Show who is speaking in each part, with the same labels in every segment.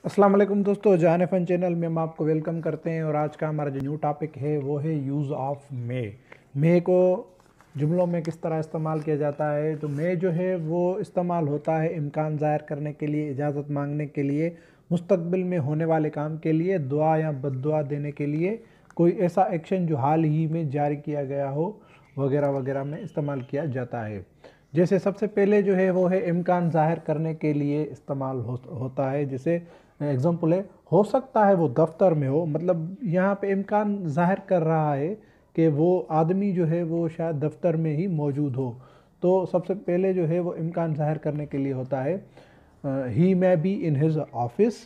Speaker 1: अस्सलाम वालेकुम दोस्तों, जान फन चैनल में हम आपको वेलकम करते हैं। और आज का हमारा जो न्यू टॉपिक है वो है यूज़ ऑफ मे को जुमलों में किस तरह इस्तेमाल किया जाता है। तो मे जो है वो इस्तेमाल होता है इम्कान ज़ाहिर करने के लिए, इजाज़त मांगने के लिए, मुस्तकबिल में होने वाले काम के लिए, दुआ या बद्दुआ देने के लिए, कोई ऐसा एक्शन जो हाल ही में जारी किया गया हो वगैरह वगैरह में इस्तेमाल किया जाता है। जैसे सबसे पहले जो है वो है इम्कान ज़ाहिर करने के लिए इस्तेमाल होता है। जैसे एग्जांपल है, हो सकता है वो दफ्तर में हो, मतलब यहाँ पे इम्कान ज़ाहिर कर रहा है कि वो आदमी जो है वो शायद दफ्तर में ही मौजूद हो। तो सबसे पहले जो है वो इम्कान ज़ाहिर करने के लिए होता है he may be in his office.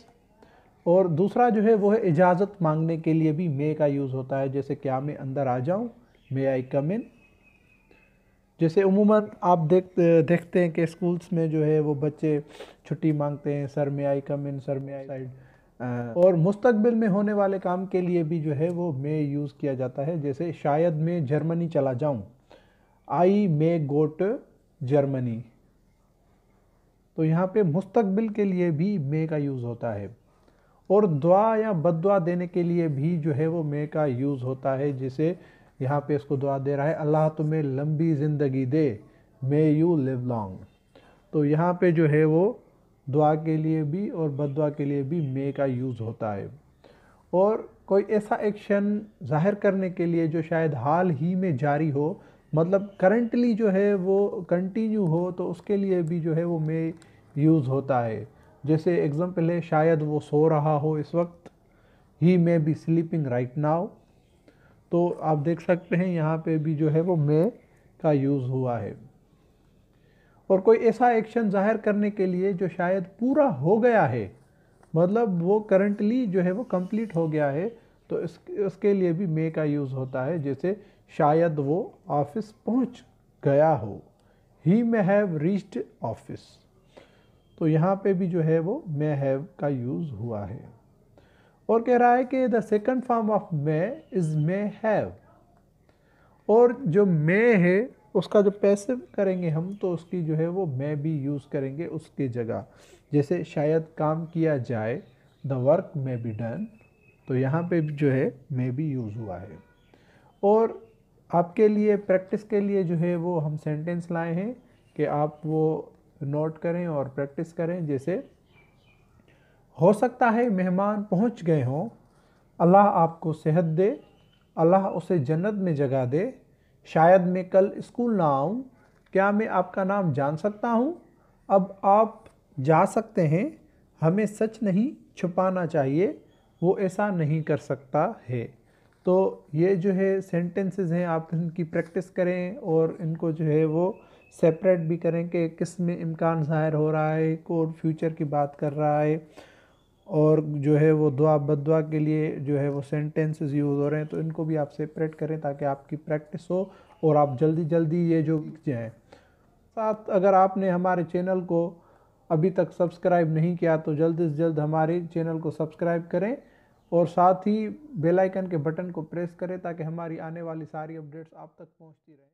Speaker 1: और दूसरा जो है वो है इजाज़त मांगने के लिए भी मे का यूज़ होता है। जैसे क्या मैं अंदर आ जाऊँ, मे आई कम इन। जैसे उमूमन आप देखते हैं कि स्कूल्स में जो है वो बच्चे छुट्टी मांगते हैं, सर में आई कम इन, सर में आई साइड। और मुस्तकबिल में होने वाले काम के लिए भी जो है वो मे यूज़ किया जाता है। जैसे शायद मैं जर्मनी चला जाऊं, आई मे गो टू जर्मनी। तो यहाँ पे मुस्तकबिल के लिए भी मे का यूज़ होता है। और दुआ या बद्दुआ देने के लिए भी जो है वो मे का यूज़ होता है। जैसे यहाँ पे इसको दुआ दे रहा है, अल्लाह तुम्हें लंबी ज़िंदगी दे, मे यू लिव लॉन्ग। तो यहाँ पे जो है वो दुआ के लिए भी और बद्दुआ के लिए भी मे का यूज़ होता है। और कोई ऐसा एक्शन ज़ाहिर करने के लिए जो शायद हाल ही में जारी हो, मतलब करंटली जो है वो कंटिन्यू हो, तो उसके लिए भी जो है वो मे यूज़ होता है। जैसे एग्जांपल है, शायद वो सो रहा हो इस वक्त, he may be sleeping right now. तो आप देख सकते हैं यहाँ पे भी जो है वो मे का यूज़ हुआ है। और कोई ऐसा एक्शन ज़ाहिर करने के लिए जो शायद पूरा हो गया है, मतलब वो करंटली जो है वो कंप्लीट हो गया है, तो इसके लिए भी मे का यूज़ होता है। जैसे शायद वो ऑफिस पहुंच गया हो, ही मे हैव रीच्ड ऑफिस। तो यहाँ पे भी जो है वो मे हैव का यूज़ हुआ है। और कह रहा है कि the second form of May is may have. और जो मे है उसका जो पैसिव करेंगे हम, तो उसकी जो है वो मे भी यूज़ करेंगे उसकी जगह। जैसे शायद काम किया जाए, the work may be done. तो यहाँ पे भी जो है मे भी यूज़ हुआ है। और आपके लिए प्रैक्टिस के लिए जो है वो हम सेंटेंस लाए हैं कि आप वो नोट करें और प्रैक्टिस करें। जैसे हो सकता है मेहमान पहुंच गए हों, अल्लाह आपको सेहत दे, अल्लाह उसे जन्नत में जगह दे, शायद मैं कल स्कूल ना आऊँ, क्या मैं आपका नाम जान सकता हूँ, अब आप जा सकते हैं, हमें सच नहीं छुपाना चाहिए, वो ऐसा नहीं कर सकता है। तो ये जो है सेंटेंसेस हैं, आप इनकी प्रैक्टिस करें और इनको जो है वो सेपरेट भी करें कि किस में इम्कान ज़ाहिर हो रहा है, कौन फ्यूचर की बात कर रहा है, और जो है वो दुआ बद्दुआ के लिए जो है वो सेंटेंसेस यूज़ हो रहे हैं। तो इनको भी आप सेपरेट करें ताकि आपकी प्रैक्टिस हो और आप जल्दी जल्दी ये जो सीख जाएँ। साथ अगर आपने हमारे चैनल को अभी तक सब्सक्राइब नहीं किया तो जल्द से जल्द हमारे चैनल को सब्सक्राइब करें और साथ ही बेल आइकन के बटन को प्रेस करें ताकि हमारी आने वाली सारी अपडेट्स आप तक पहुंचती रहें।